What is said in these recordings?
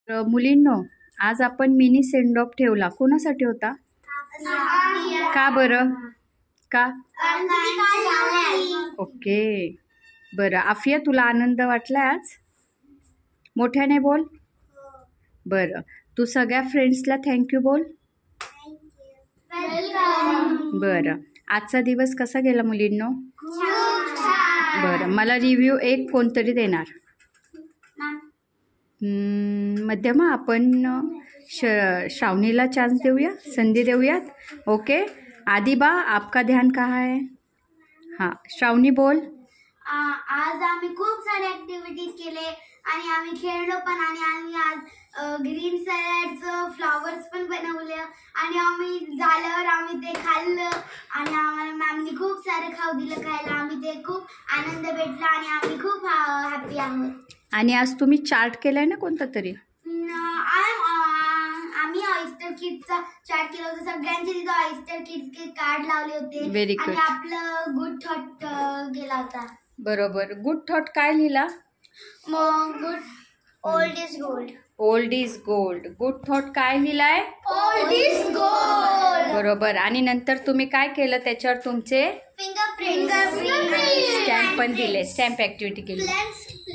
मुलींनो, आज आपण mini send off ठेवला. कोणासाठी होता? का बरं? का? ओके, बरं. आफिया, तुला आनंद वाटला आज? मोठ्याने बोल. बरं, तू सगळ्या फ्रेंड्सला थँक्यू बोल. बरं, आजचा दिवस कसा गेला मुलींनो? बरं, मला रिव्ह्यू एक कोणतरी देणार? मध्यमा, आपण श्रावणीला चान्स देऊया, संधी देऊयात. ओके, आदिबा, आपका ध्यान कहाँ है? हां, श्रावणी बोल. आज आम्ही खूप सारे ऍक्टिव्हिटीज केले आणि आम्ही खेळलो पण आणि आम्ही आज ग्रीन सॅलडचं फ्लॉवर्स पण बनवले आणि आम्ही झाल्यावर आम्ही ते खाल्लं आणि आम्हाला मॅमनी खूप सारं खाऊ दिलं खायला. आम्ही ते खूप आनंद भेटला आणि आम्ही खूप हॅपी आहोत. आणि आज तुम्ही चार्ट केलाय ना कोणता तरी? आम्ही ऑयस्टर किड्सचा चार्ट केला होता. सगळ्यांचे तिथं ऑयस्टर किड्सचे कार्ड लावले होते. Very good. आणि आपलं गुड थॉट गेला होता. बरोबर. गुड थॉट काय लिहिला? Good old is gold. Old is gold. Good thought काय लिहिलाय? Old is gold. बरोबर. आणि नंतर तुम्ही काय केलं? त्याच्यावर तुमचे फिंगरप्रिंट स्टॅम्प पण दिले. स्टॅम्प ऍक्टिव्हिटी केली.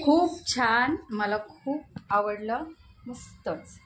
खूप छान, मला खूप आवडलं. मस्तच.